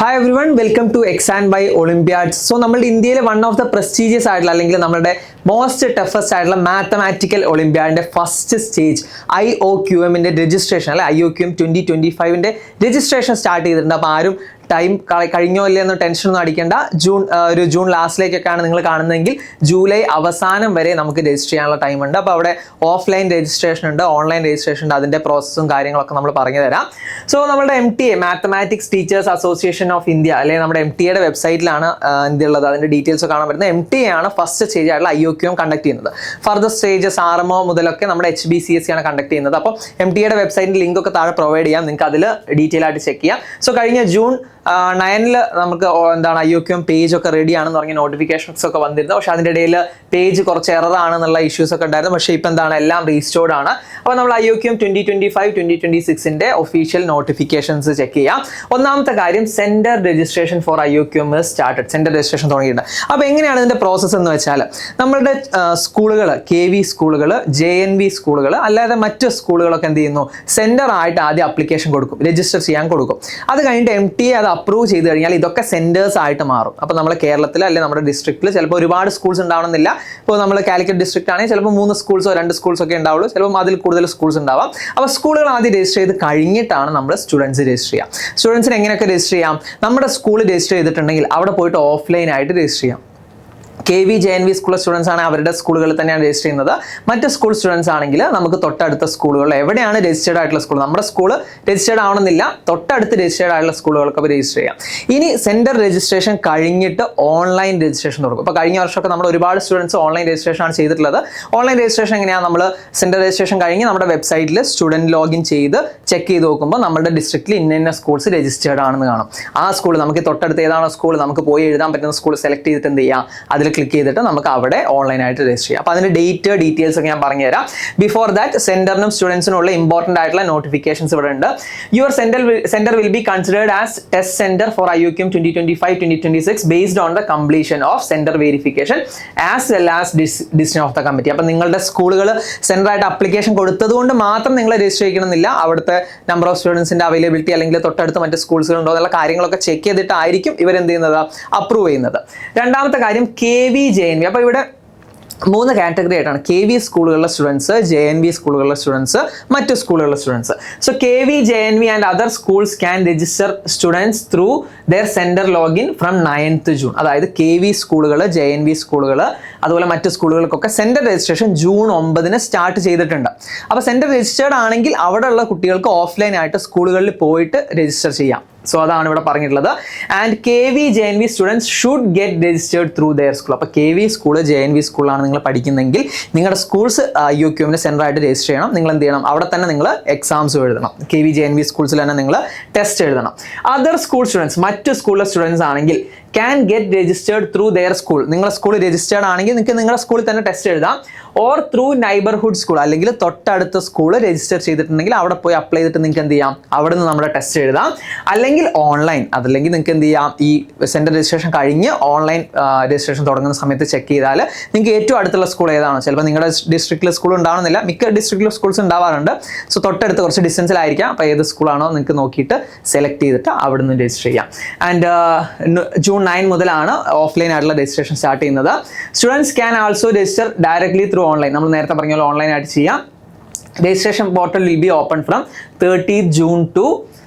Hi everyone, welcome to Exam by Olympiads. So, നമ്മുടെ ഇന്ത്യയിലെ one of the prestigious ആയിട്ടുള്ള അല്ലെങ്കിൽ നമ്മുടെ most toughest ആയിട്ടുള്ള mathematical Olympiad first stage IOQM ന്റെ രജിസ്ട്രേഷൻ അല്ലെ IOQM 2025 ന്റെ രജിസ്ട്രേഷൻ സ്റ്റാർട്ട് ചെയ്തിട്ടുണ്ട്. അപ്പോൾ ആരും ടൈം കഴിഞ്ഞോ ഇല്ല എന്ന ടെൻഷൻ ഒന്നും അടിക്കേണ്ട. ജൂൺ ലാസ്റ്റിലേക്കൊക്കെയാണ് നിങ്ങൾ കാണുന്നതെങ്കിൽ ജൂലൈ അവസാനം വരെ നമുക്ക് രജിസ്റ്റർ ചെയ്യാനുള്ള ടൈം ഉണ്ട്. അപ്പോൾ അവിടെ ഓഫ്ലൈൻ രജിസ്ട്രേഷൻ ഉണ്ട്, ഓൺലൈൻ രജിസ്ട്രേഷൻ ഉണ്ട്, അതിൻ്റെ പ്രോസസ്സും കാര്യങ്ങളൊക്കെ നമ്മൾ പറഞ്ഞു തരാം. സോ നമ്മുടെ MTA mathematics teachers association of India അല്ലെങ്കിൽ നമ്മുടെ MTA വെബ്സൈറ്റിലാണ് എന്തുള്ളത്, അതിൻ്റെ ഡീറ്റെയിൽസ് കാണാൻ പറ്റുന്നത്. MTA ആണ് ഫസ്റ്റ് സ്റ്റേജ് ആയിട്ടുള്ള IOQM കണ്ടക്ട് ചെയ്യുന്നത്. ഫർദർ സ്റ്റേജസ് RMO മുതലൊക്കെ നമ്മുടെ HBCSE ആണ് കണ്ടക്ട് ചെയ്യുന്നത്. അപ്പോൾ MTA വെബ്സൈറ്റിൻ്റെ ലിങ്ക് ഒക്കെ താഴെ പ്രൊവൈഡ് ചെയ്യാം, നിങ്ങൾക്ക് അതിൽ ഡീറ്റെയിൽ ആയിട്ട് ചെക്ക് ചെയ്യാം. സോ കഴിഞ്ഞ ജൂൺ 9 നമുക്ക് എന്താണ് IOQM പേജ് ഒക്കെ റെഡി ആണെന്ന് പറഞ്ഞ നോട്ടിഫിക്കേഷൻസ് ഒക്കെ വന്നിരുന്നു. പക്ഷെ അതിൻ്റെ ഇടയിൽ പേജ് കുറച്ച് എറർ ആണെന്നുള്ള ഇഷ്യൂസ് ഒക്കെ ഉണ്ടായിരുന്നു. പക്ഷേ ഇപ്പം എന്താണ് എല്ലാം റീസ്റ്റോർഡ് ആണ്. അപ്പോൾ നമ്മൾ IOQM 2025-2026 ഒഫീഷ്യൽ നോട്ടിഫിക്കേഷൻസ് ചെക്ക് ചെയ്യാം. ഒന്നാമത്തെ കാര്യം centre registration four IOQM started. Centre registration തുടങ്ങിയിട്ടുണ്ട്. അപ്പോൾ എങ്ങനെയാണ് ഇതിന്റെ പ്രോസസ്സ് എന്ന് വെച്ചാൽ നമ്മളുടെ സ്കൂളുകൾ KV സ്കൂളുകൾ, JNV സ്കൂളുകൾ അല്ലാതെ മറ്റ് സ്കൂളുകളൊക്കെ എന്ത് ചെയ്യുന്നു, സെന്റർ ആയിട്ട് ആദ്യം അപ്ലിക്കേഷൻ കൊടുക്കും, രജിസ്റ്റർ ചെയ്യാൻ കൊടുക്കും. അത് കഴിഞ്ഞിട്ട് MTA അത് അപ്രൂവ് ചെയ്ത് കഴിഞ്ഞാൽ ഇതൊക്കെ സെന്റേഴ്സ് ആയിട്ട് മാറും. അപ്പോൾ നമ്മൾ കേരളത്തിൽ അല്ലെങ്കിൽ നമ്മുടെ ഡിസ്ട്രിക്റ്റിൽ ചിലപ്പോൾ ഒരുപാട് സ്കൂൾസ് ഉണ്ടാവണമെന്നില്ല. ഇപ്പോൾ നമ്മൾ കാലിക്കറ്റ് ഡിസ്ട്രിക്റ്റ് ആണെങ്കിൽ ചിലപ്പോൾ 3 സ്കൂൾസോ 2 സ്കൂൾസോ ഒക്കെ ഉണ്ടാവുള്ളൂ, ചിലപ്പോൾ അതിൽ കൂടുതൽ സ്കൂൾസ് ഉണ്ടാവാം. അപ്പോൾ സ്കൂളുകൾ ആദ്യം രജിസ്റ്റർ ചെയ്ത് കഴിഞ്ഞിട്ടാണ് നമ്മൾ സ്റ്റുഡൻസ് രജിസ്റ്റർ ചെയ്യാം. സ്റ്റുഡൻസിന് എങ്ങനെയൊക്കെ രജിസ്റ്റർ ചെയ്യാം? നമ്മുടെ സ്കൂൾ രജിസ്റ്റർ ചെയ്തിട്ടുണ്ടെങ്കിൽ അവിടെ പോയിട്ട് ഓഫ്ലൈൻ ആയിട്ട് രജിസ്റ്റർ ചെയ്യാം. KV JNV സ്കൂൾ സ്റ്റുഡൻസ് ആണ് അവരുടെ സ്കൂളുകളിൽ തന്നെയാണ് രജിസ്റ്റർ ചെയ്യുന്നത്. മറ്റ് സ്കൂൾ സ്റ്റുഡൻസ് ആണെങ്കിൽ നമുക്ക് തൊട്ടടുത്ത സ്കൂളുകളിൽ എവിടെയാണ് രജിസ്റ്റേർഡ് ആയിട്ടുള്ള സ്കൂൾ, നമ്മുടെ സ്കൂൾ രജിസ്റ്റേർഡ് ആവണമെന്നില്ല, തൊട്ടടുത്ത് രജിസ്റ്റേർഡ് ആയിട്ടുള്ള സ്കൂളുകൾക്ക് രജിസ്റ്റർ ചെയ്യാം. ഇനി സെന്റർ രജിസ്ട്രേഷൻ കഴിഞ്ഞിട്ട് ഓൺലൈൻ രജിസ്ട്രേഷൻ തുടങ്ങും. ഇപ്പോൾ കഴിഞ്ഞ വർഷമൊക്കെ നമ്മൾ ഒരുപാട് സ്റ്റുഡൻസ് ഓൺലൈൻ രജിസ്ട്രേഷൻ ആണ് ചെയ്തിട്ടുള്ളത്. ഓൺലൈൻ രജിസ്ട്രേഷൻ എങ്ങനെയാണ്? നമ്മൾ സെന്റർ രജിസ്ട്രേഷൻ കഴിഞ്ഞ് നമ്മുടെ വെബ്സൈറ്റിൽ സ്റ്റുഡൻറ് ലോഗിൻ ചെയ്ത് ചെക്ക് ചെയ്ത് നോക്കുമ്പോൾ നമ്മുടെ ഡിസ്ട്രിക്റ്റിൽ ഇന്ന സ്കൂൾസ് രജിസ്റ്റേർഡ് ആണെന്ന് കാണും. ആ സ്കൂൾ നമുക്ക് തൊട്ടടുത്ത് ഏതാണോ സ്കൂൾ നമുക്ക് പോയി എഴുതാൻ പറ്റുന്ന സ്കൂൾ സെലക്ട് ചെയ്തിട്ട് എന്ത് ചെയ്യാം, അതിൽ ക്ലിക്ക് ചെയ്തിട്ട് നമുക്ക് അവിടെ ഓൺലൈനായിട്ട് രജിസ്റ്റർ ചെയ്യാം. അപ്പോൾ അതിന്റെ ഡീറ്റെയിൽസ് ഒക്കെ ഞാൻ പറഞ്ഞുതരാം. ബിഫോർ ദാറ്റ് സെന്ററിനും സ്റ്റുഡൻസിനുള്ള ഇമ്പോർട്ടന്റ് ആയിട്ടുള്ള നോട്ടിഫിക്കേഷൻസ് ഇവിടെ ഉണ്ട്. Your centre will be considered as test centre for IOQM 2025-2026 based on the completion of centre verification as well as decision of the committee. അപ്പോൾ നിങ്ങളുടെ സ്കൂളുകൾ സെന്റർ ആയിട്ട് അപ്ലിക്കേഷൻ കൊടുത്തത് കൊണ്ട് മാത്രം നിങ്ങൾ രജിസ്റ്റർ ചെയ്യണമെന്നില്ല. അവിടുത്തെ നമ്പർ ഓഫ് സ്റ്റുഡൻസിന്റെ അവൈലബിലിറ്റി അല്ലെങ്കിൽ തൊട്ടടുത്ത് മറ്റ് സ്കൂൾസുകൾ ഉണ്ടോ എന്നുള്ള കാര്യങ്ങളൊക്കെ ചെക്ക് ചെയ്തിട്ടായിരിക്കും ഇവരെന്ത് ചെയ്യുന്നത്, അപ്രൂവ് ചെയ്യുന്നത്. രണ്ടാമത്തെ കാര്യം KV JNV. അപ്പോൾ ഇവിടെ 3 കാറ്റഗറി ആയിട്ടാണ്: KV സ്കൂളുകളിലെ സ്റ്റുഡൻസ്, JNV സ്കൂളുകളിലെ സ്റ്റുഡൻസ്, മറ്റു സ്കൂളുകളിലെ students. So KV JNV and other schools can register students through there centre login from 9th June. അതായത് KV സ്കൂളുകൾ, JNV സ്കൂളുകൾ അതുപോലെ മറ്റു സ്കൂളുകൾക്കൊക്കെ സെന്റർ രജിസ്ട്രേഷൻ ജൂൺ 9 സ്റ്റാർട്ട് ചെയ്തിട്ടുണ്ട്. അപ്പോൾ സെന്റർ രജിസ്റ്റേർഡ് ആണെങ്കിൽ അവിടെയുള്ള കുട്ടികൾക്ക് ഓഫ്ലൈൻ ആയിട്ട് സ്കൂളുകളിൽ പോയിട്ട് രജിസ്റ്റർ ചെയ്യാം. സോ അതാണ് ഇവിടെ പറഞ്ഞിട്ടുള്ളത്. And KV JNV students should get registered through there school. അപ്പോൾ KV സ്കൂൾ, JNV സ്കൂളാണ് നിങ്ങൾ പഠിക്കുന്നെങ്കിൽ നിങ്ങളുടെ സ്കൂൾസ് IOQMന്റെ സെന്റർ ആയിട്ട് രജിസ്റ്റർ ചെയ്യണം. നിങ്ങൾ എന്ത് ചെയ്യണം, അവിടെ തന്നെ നിങ്ങൾ എക്സാംസ് എഴുതണം. KV JNV സ്കൂൾസിൽ തന്നെ നിങ്ങൾ ടെസ്റ്റ് എഴുതണം. അതർ സ്കൂൾ സ്റ്റുഡൻസ്, മറ്റു സ്കൂളിലെ സ്റ്റുഡൻസ് ആണെങ്കിൽ can get registered through there school. നിങ്ങളുടെ സ്കൂൾ രജിസ്റ്റേർഡ് ആണെങ്കിൽ നിങ്ങൾക്ക് നിങ്ങളുടെ സ്കൂളിൽ തന്നെ ടെസ്റ്റ് എഴുതാം. ഓർ ത്രൂ നൈബർഹുഡ് സ്കൂൾ, അല്ലെങ്കിൽ തൊട്ടടുത്ത സ്കൂൾ രജിസ്റ്റർ ചെയ്തിട്ടുണ്ടെങ്കിൽ അവിടെ പോയി അപ്ലൈ ചെയ്തിട്ട് നിങ്ങൾക്ക് എന്ത് ചെയ്യാം, അവിടെ നിന്ന് നമ്മുടെ ടെസ്റ്റ് എഴുതാം. അല്ലെങ്കിൽ ഓൺലൈൻ, അതല്ലെങ്കിൽ നിങ്ങൾക്ക് എന്ത് ചെയ്യാം, ഈ സെന്റർ രജിസ്ട്രേഷൻ കഴിഞ്ഞ് ഓൺലൈൻ രജിസ്ട്രേഷൻ തുടങ്ങുന്ന സമയത്ത് ചെക്ക് ചെയ്താൽ നിങ്ങൾക്ക് ഏറ്റവും അടുത്തുള്ള സ്കൂൾ ഏതാണോ, ചിലപ്പോൾ നിങ്ങളുടെ ഡിസ്ട്രിക്റ്റിലെ സ്കൂൾ ഉണ്ടാവണമെന്നില്ല, മിക്ക ഡിസ്ട്രിക്റ്റിലെ സ്കൂൾസ് ഉണ്ടാവാറുണ്ട്. സോ തൊട്ടടുത്ത് കുറച്ച് ഡിസ്റ്റൻസിലായിരിക്കാം. അപ്പോൾ ഏത് സ്കൂളാണോ നിങ്ങൾക്ക് നോക്കിയിട്ട് സെലക്ട് ചെയ്തിട്ട് അവിടെ നിന്ന് രജിസ്റ്റർ ചെയ്യാം. ആൻഡ് ജൂൺ 9 മുതലാണ് ഓഫ്ലൈൻ ആയിട്ടുള്ള രജിസ്ട്രേഷൻ സ്റ്റാർട്ട് ചെയ്യുന്നത്. Students can also register directly through online. നമ്മൾ നേരത്തെ പറഞ്ഞ പോലെ ഓൺലൈൻ ആയിട്ട് ചെയ്യാം. Registration portal will be open from 30th June to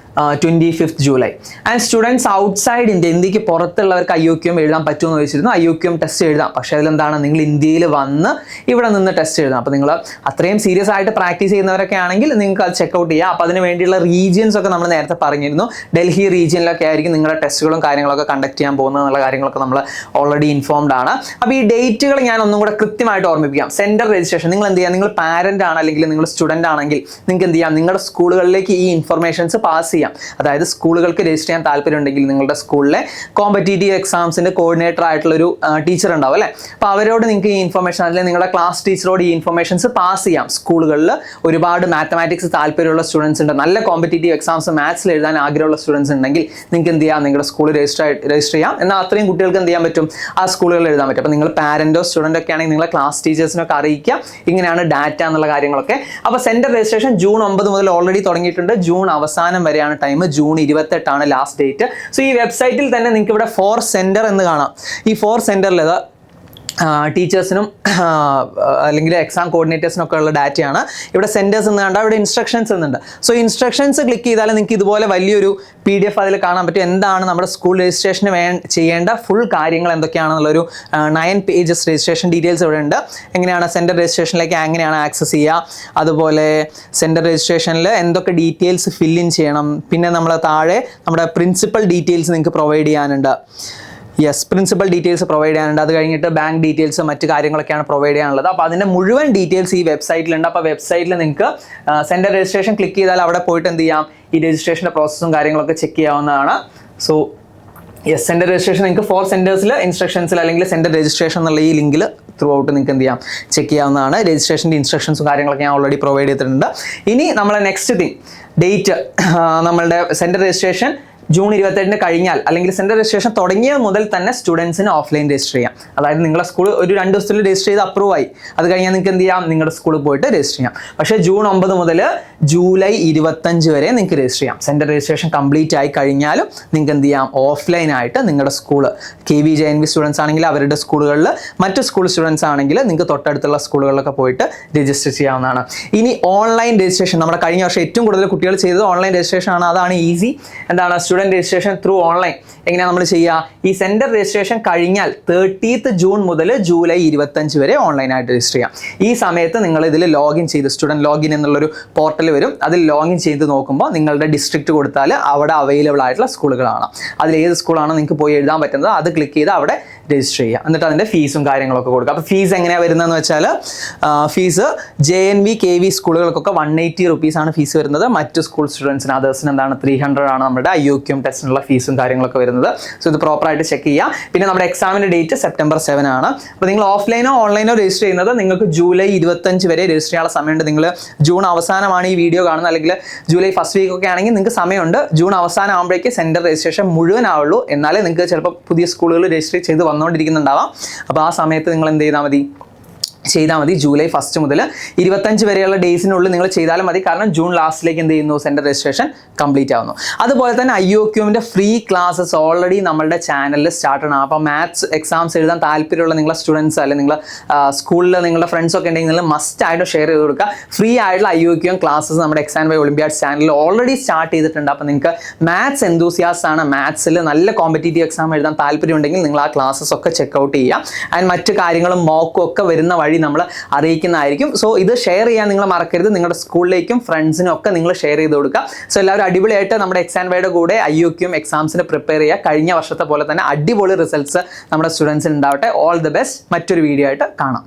25th July. And students outside ഇന്ത്യക്ക് പുറത്തുള്ളവർക്ക് IOQM എഴുതാൻ പറ്റുമെന്ന് ചോദിച്ചിരുന്നു. IOQM ടെസ്റ്റ് എഴുതാം. പക്ഷേ അതിലെന്താണ്, നിങ്ങൾ ഇന്ത്യയിൽ വന്ന് ഇവിടെ നിന്ന് ടെസ്റ്റ് എഴുതാം. അപ്പോൾ നിങ്ങൾ അത്രയും സീരിയസ് ആയിട്ട് പ്രാക്ടീസ് ചെയ്യുന്നവരൊക്കെ ആണെങ്കിൽ നിങ്ങൾക്ക് അത് ചെക്കൗട്ട് ചെയ്യാം. അപ്പോൾ അതിന് വേണ്ടിയുള്ള റീജിയൻസ് ഒക്കെ നമ്മൾ നേരത്തെ പറഞ്ഞിരുന്നു. ഡൽഹി റീജിയനിലൊക്കെ ആയിരിക്കും നിങ്ങളുടെ ടെസ്റ്റുകളും കാര്യങ്ങളൊക്കെ കണ്ടക്ട് ചെയ്യാൻ പോകുന്നത് എന്നുള്ള കാര്യങ്ങളൊക്കെ നമ്മൾ ഓൾറെഡി ഇൻഫോംഡ് ആണ്. അപ്പോൾ ഈ ഡേറ്റുകൾ ഞാൻ ഒന്നും കൂടെ കൃത്യമായിട്ട് ഓർമ്മിപ്പിക്കാം. സെന്റർ രജിസ്ട്രേഷൻ നിങ്ങൾ എന്ത് ചെയ്യാം, നിങ്ങൾ പാരന്റ് ആണ് അല്ലെങ്കിൽ നിങ്ങൾ സ്റ്റുഡന്റ് ആണെങ്കിൽ നിങ്ങൾക്ക് എന്ത് ചെയ്യാം, നിങ്ങളുടെ സ്കൂളുകളിലേക്ക് ഈ ഇൻഫർമേഷൻസ് പാസ് ചെയ്യാം. അതായത് സ്കൂളുകൾക്ക് രജിസ്റ്റർ ചെയ്യാൻ താല്പര്യം ഉണ്ടെങ്കിൽ നിങ്ങളുടെ സ്കൂളിലെ കോമ്പറ്റീറ്റീവ് എക്സാംസിന്റെ കോർഡിനേറ്റർ ആയിട്ടുള്ള ഒരു ടീച്ചർ ഉണ്ടാവും അല്ലേ. അപ്പോൾ അവരോട് നിങ്ങൾക്ക് ഈ ഇൻഫർമേഷൻ, അല്ലെങ്കിൽ നിങ്ങളുടെ ക്ലാസ് ടീച്ചറോട് ഈ ഇൻഫർമേഷൻസ് പാസ് ചെയ്യാം. സ്കൂളുകളിൽ ഒരുപാട് മാത്തമാറ്റിക്സ് താല്പര്യമുള്ള സ്റ്റുഡൻസ് ഉണ്ട്, നല്ല കോമ്പറ്റീറ്റീവ് എക്സാംസ് മാത്സിൽ എഴുതാൻ ആഗ്രഹമുള്ള സ്റ്റുഡൻസ് ഉണ്ടെങ്കിൽ നിങ്ങൾക്ക് എന്ത് ചെയ്യാം, നിങ്ങളുടെ സ്കൂളിൽ രജിസ്റ്റർ ചെയ്യാം. എന്നാൽ അത്രയും കുട്ടികൾക്ക് എന്ത് ചെയ്യാൻ പറ്റും, ആ സ്കൂളുകളിൽ എഴുതാൻ പറ്റും. അപ്പോൾ നിങ്ങൾ പാരന്റോ സ്റ്റുഡൻ്റ് ഒക്കെ ആണെങ്കിൽ നിങ്ങളെ ക്ലാസ് ടീച്ചേഴ്സിനൊക്കെ അറിയിക്കുക ഇങ്ങനെയാണ് ഡാറ്റ എന്നുള്ള കാര്യങ്ങളൊക്കെ. അപ്പോൾ സെന്റർ രജിസ്ട്രേഷൻ ജൂൺ 9 മുതൽ ഓൾറെഡി തുടങ്ങിയിട്ടുണ്ട്. ജൂൺ അവസാനം വരെയാണ് ആണ് time, June 28 last date. So ഈ വെബ്സൈറ്റിൽ തന്നെ നിങ്ങൾക്ക് ഇവിടെ 4 സെൻറ്റർ എന്ന് കാണാം. ഈ 4 സെൻറ്ററിൽ ടീച്ചേഴ്സിനും അല്ലെങ്കിൽ എക്സാം കോർഡിനേറ്റേഴ്സിനും ഒക്കെ ഉള്ള ഡാറ്റയാണ്. ഇവിടെ സെൻറ്റേഴ്സ് എന്ന് കണ്ടാൽ ഇവിടെ ഇൻസ്ട്രക്ഷൻസ് എന്നുണ്ട്. സോ ഇൻസ്ട്രക്ഷൻസ് ക്ലിക്ക് ചെയ്താൽ നിങ്ങൾക്ക് ഇതുപോലെ വലിയൊരു PDF അതിൽ കാണാൻ പറ്റും. എന്താണ് നമ്മുടെ സ്കൂൾ രജിസ്ട്രേഷന് ചെയ്യേണ്ട ഫുൾ കാര്യങ്ങൾ എന്തൊക്കെയാണെന്നുള്ളൊരു 9 പേജസ് രജിസ്ട്രേഷൻ ഡീറ്റെയിൽസ് ഇവിടെ ഉണ്ട്. എങ്ങനെയാണ് സെൻറ്റർ രജിസ്ട്രേഷനിലേക്ക് എങ്ങനെയാണ് ആക്സസ് ചെയ്യുക, അതുപോലെ സെൻറ്റർ രജിസ്ട്രേഷനിൽ എന്തൊക്കെ ഡീറ്റെയിൽസ് ഫില്ലിൻ ചെയ്യണം, പിന്നെ നമ്മൾ താഴെ നമ്മുടെ പ്രിൻസിപ്പൽ ഡീറ്റെയിൽസ് നിങ്ങൾക്ക് പ്രൊവൈഡ് ചെയ്യാനുണ്ട്. പ്രിൻസിപ്പൽ ഡീറ്റെയിൽസ് പ്രൊവൈഡ് ചെയ്യാനുണ്ട്. അത് കഴിഞ്ഞിട്ട് ബാങ്ക് ഡീറ്റെയിൽസ് മറ്റു കാര്യങ്ങളൊക്കെയാണ് പ്രൊവൈഡ് ചെയ്യാനുള്ളത്. അപ്പോൾ അതിൻ്റെ മുഴുവൻ ഡീറ്റെയിൽസ് ഈ വെബ്സൈറ്റിലുണ്ട്. അപ്പോൾ വെബ്സൈറ്റിൽ നിങ്ങൾക്ക് സെൻറ്റർ രജിസ്ട്രേഷൻ ക്ലിക്ക് ചെയ്താൽ അവിടെ പോയിട്ട് എന്ത് ചെയ്യാം, ഈ രജിസ്ട്രേഷൻ്റെ പ്രോസസ്സും കാര്യങ്ങളൊക്കെ ചെക്ക് ചെയ്യാവുന്നതാണ്. സോ സെൻറ്റർ രജിസ്ട്രേഷൻ നിങ്ങൾക്ക് 4 സെൻറ്റേഴ്സിൽ ഇൻസ്ട്രക്ഷൻസിൽ അല്ലെങ്കിൽ സെൻറ്റർ രജിസ്ട്രേഷൻ എന്നുള്ള ഈ ലിങ്കിൽ ത്രൂ ഔട്ട് നിങ്ങൾക്ക് എന്ത് ചെയ്യാം, ചെക്ക് ചെയ്യാവുന്നതാണ്. രജിസ്ട്രേഷൻ്റെ ഇൻസ്ട്രക്ഷൻസും കാര്യങ്ങളൊക്കെ ഞാൻ ഓൾറെഡി പ്രൊവൈഡ് ചെയ്തിട്ടുണ്ട്. ഇനി നമ്മളെ നെക്സ്റ്റ് തിങ് ഡേറ്റ്, നമ്മളുടെ സെൻറ്റർ രജിസ്ട്രേഷൻ ജൂൺ 28 കഴിഞ്ഞാൽ അല്ലെങ്കിൽ സെൻറ്റർ രജിസ്ട്രേഷൻ തുടങ്ങിയ മുതൽ തന്നെ സ്റ്റുഡൻസിന് ഓഫ്ലൈൻ രജിസ്റ്റർ ചെയ്യാം. അതായത് നിങ്ങളുടെ സ്കൂൾ ഒരു 2 ദിവസത്തിൽ രജിസ്റ്റർ ചെയ്ത് അപ്രൂവ് ആയി, അത് കഴിഞ്ഞാൽ നിങ്ങൾക്ക് എന്ത് ചെയ്യാം, നിങ്ങളുടെ സ്കൂളിൽ പോയിട്ട് രജിസ്റ്റർ ചെയ്യാം. പക്ഷേ ജൂൺ 9 മുതൽ ജൂലൈ 25 വരെ നിങ്ങൾക്ക് രജിസ്റ്റർ ചെയ്യാം. സെൻറ്റർ രജിസ്ട്രേഷൻ കംപ്ലീറ്റ് ആയി കഴിഞ്ഞാലും നിങ്ങൾക്ക് എന്ത് ചെയ്യാം, ഓഫ്ലൈൻ ആയിട്ട് നിങ്ങളുടെ സ്കൂൾ KVJNV സ്റ്റുഡൻസ് ആണെങ്കിൽ അവരുടെ സ്കൂളുകളിൽ, മറ്റ് സ്കൂൾ സ്റ്റുഡൻസ് ആണെങ്കിൽ നിങ്ങൾക്ക് തൊട്ടടുത്തുള്ള സ്കൂളുകളിലൊക്കെ പോയിട്ട് രജിസ്റ്റർ ചെയ്യാവുന്നതാണ്. ഇനി ഓൺലൈൻ രജിസ്ട്രേഷൻ, നമ്മുടെ കഴിഞ്ഞ വർഷം ഏറ്റവും കൂടുതൽ കുട്ടികൾ ചെയ്തത് ഓൺലൈൻ രജിസ്ട്രേഷൻ ആണ്. അതാണ് ഈസി. എന്താണ് സ്റ്റുഡൻറ് രജിസ്ട്രേഷൻ ത്രൂ ഓൺലൈൻ എങ്ങനെയാണ് നമ്മൾ ചെയ്യുക, ഈ സെൻറ്റർ രജിസ്ട്രേഷൻ കഴിഞ്ഞാൽ 30th ജൂൺ മുതൽ ജൂലൈ 25 വരെ ഓൺലൈനായിട്ട് രജിസ്റ്റർ ചെയ്യാം. ഈ സമയത്ത് നിങ്ങൾ ഇതിൽ ലോഗിൻ ചെയ്ത് സ്റ്റുഡൻറ്റ് ലോഗിൻ എന്നുള്ളൊരു പോർട്ടൽ വരും. അതിൽ ലോഗിൻ ചെയ്ത് നോക്കുമ്പോൾ നിങ്ങളുടെ ഡിസ്ട്രിക്റ്റ് കൊടുത്താൽ അവിടെ അവൈലബിൾ ആയിട്ടുള്ള സ്കൂളുകളാണ്. അതിൽ ഏത് സ്കൂളാണോ നിങ്ങൾക്ക് പോയി എഴുതാൻ പറ്റുന്നത് അത് ക്ലിക്ക് ചെയ്ത് അവിടെ രജിസ്റ്റർ ചെയ്യുക. എന്നിട്ട് അതിൻ്റെ ഫീസും കാര്യങ്ങളൊക്കെ കൊടുക്കുക. അപ്പോൾ ഫീസ് എങ്ങനെയാണ് വരുന്നതെന്ന് വെച്ചാൽ ഫീസ് JNV KV സ്കൂളുകൾക്കൊക്കെ 180 റുപ്പീസാണ് ഫീസ് വരുന്നത്. മറ്റ് സ്കൂൾ സ്റ്റുഡൻസിന് അതേഴ്സിന് എന്താണ് 300 ആണ് നമ്മുടെ IOQM ടെസ്റ്റിനുള്ള ഫീസും കാര്യങ്ങളൊക്കെ വരുന്നത്. സോ ഇത് പ്രോപ്പറായിട്ട് ചെക്ക് ചെയ്യുക. പിന്നെ നമ്മുടെ എക്സാമിൻ്റെ ഡേറ്റ് September 7 ആണ്. അപ്പോൾ നിങ്ങൾ ഓഫ്ലൈനോ ഓൺലൈനോ രജിസ്റ്റർ ചെയ്യുന്നത് നിങ്ങൾക്ക് ജൂലൈ 25 വരെ രജിസ്റ്റർ ചെയ്യാനുള്ള സമയമുണ്ട്. നിങ്ങൾ ജൂൺ അവസാനമാണ് ഈ വീഡിയോ കാണുന്നത്, അല്ലെങ്കിൽ ജൂലൈ ഫസ്റ്റ് വീക്ക് ഒക്കെ ആണെങ്കിൽ നിങ്ങൾക്ക് സമയമുണ്ട്. ജൂൺ അവസാനം ആകുമ്പോഴേക്ക് സെൻറ്റർ രജിസ്ട്രേഷൻ മുഴുവനാവുള്ളൂ. എന്നാലേ നിങ്ങൾക്ക് ചിലപ്പോൾ പുതിയ സ്കൂളുകൾ രജിസ്റ്റർ ചെയ്ത് വന്നുകൊണ്ടിരിക്കുന്നുണ്ടാവാം. അപ്പോൾ ആ സമയത്ത് നിങ്ങൾ എന്ത് ചെയ്താൽ മതി, ജൂലൈ 1 മുതൽ 25 വരെയുള്ള ഡേയ്സിനുള്ളിൽ നിങ്ങൾ ചെയ്താലും മതി. കാരണം ജൂൺ ലാസ്റ്റിലേക്ക് എന്ത് ചെയ്യുന്നു, സെൻറ്റർ രജിസ്ട്രേഷൻ കംപ്ലീറ്റ് ആവുന്നു. അതുപോലെ തന്നെ IOQMൻ്റെ ഫ്രീ ക്ലാസ്സസ് ഓൾറെഡി നമ്മളുടെ ചാനലിൽ സ്റ്റാർട്ട് ആണ്. അപ്പോൾ മാത്സ് എക്സാംസ് എഴുതാൻ താല്പര്യമുള്ള നിങ്ങളുടെ സ്റ്റുഡൻസ് അല്ലെങ്കിൽ നിങ്ങൾ സ്കൂളിൽ നിങ്ങളുടെ ഫ്രണ്ട്സ് ഒക്കെ ഉണ്ടെങ്കിൽ നിങ്ങൾ മസ്റ്റ് ആയിട്ട് ഷെയർ ചെയ്ത് കൊടുക്കുക. ഫ്രീ ആയിട്ടുള്ള IOQM ക്ലാസ്സസ് നമ്മുടെ എക്സാം ബൈ ഒളിമ്പ്യാഡ്സ് ചാനലിൽ ഓൾറെഡി സ്റ്റാർട്ട് ചെയ്തിട്ടുണ്ട്. അപ്പോൾ നിങ്ങൾക്ക് മാത്സ് എന്തൂസിയാസ്റ്റ് ആണ്, മാത്സിൽ നല്ല കോമ്പറ്റേറ്റീവ് എക്സാം എഴുതാൻ താല്പര്യമുണ്ടെങ്കിൽ നിങ്ങൾ ആ ക്ലാസ്സസ് ഒക്കെ ചെക്കൗട്ട് ചെയ്യുക. ആൻഡ് മറ്റു കാര്യങ്ങളും മോക്കും ഒക്കെ വരുന്ന വഴി നമ്മൾ അറിയിക്കുന്നതായിരിക്കും. സോ ഇത് ഷെയർ ചെയ്യാൻ നിങ്ങൾ മറക്കരുത്. നിങ്ങളുടെ സ്കൂളിലേക്കും ഫ്രണ്ട്സിനും ഒക്കെ നിങ്ങൾ ഷെയർ ചെയ്ത് കൊടുക്കുക. സോ എല്ലാവരും അടിപൊളിയായിട്ട് നമ്മുടെ എക്സാം വൈയുടെ കൂടെ IOQM എക്സാംസിന് പ്രിപ്പയർ ചെയ്യുക. കഴിഞ്ഞ വർഷത്തെ പോലെ തന്നെ അടിപൊളി റിസൾട്ട്സ് നമ്മുടെ സ്റ്റുഡൻസിന് ഉണ്ടാവട്ടെ. All the best. മറ്റൊരു വീഡിയോ ആയിട്ട് കാണാം.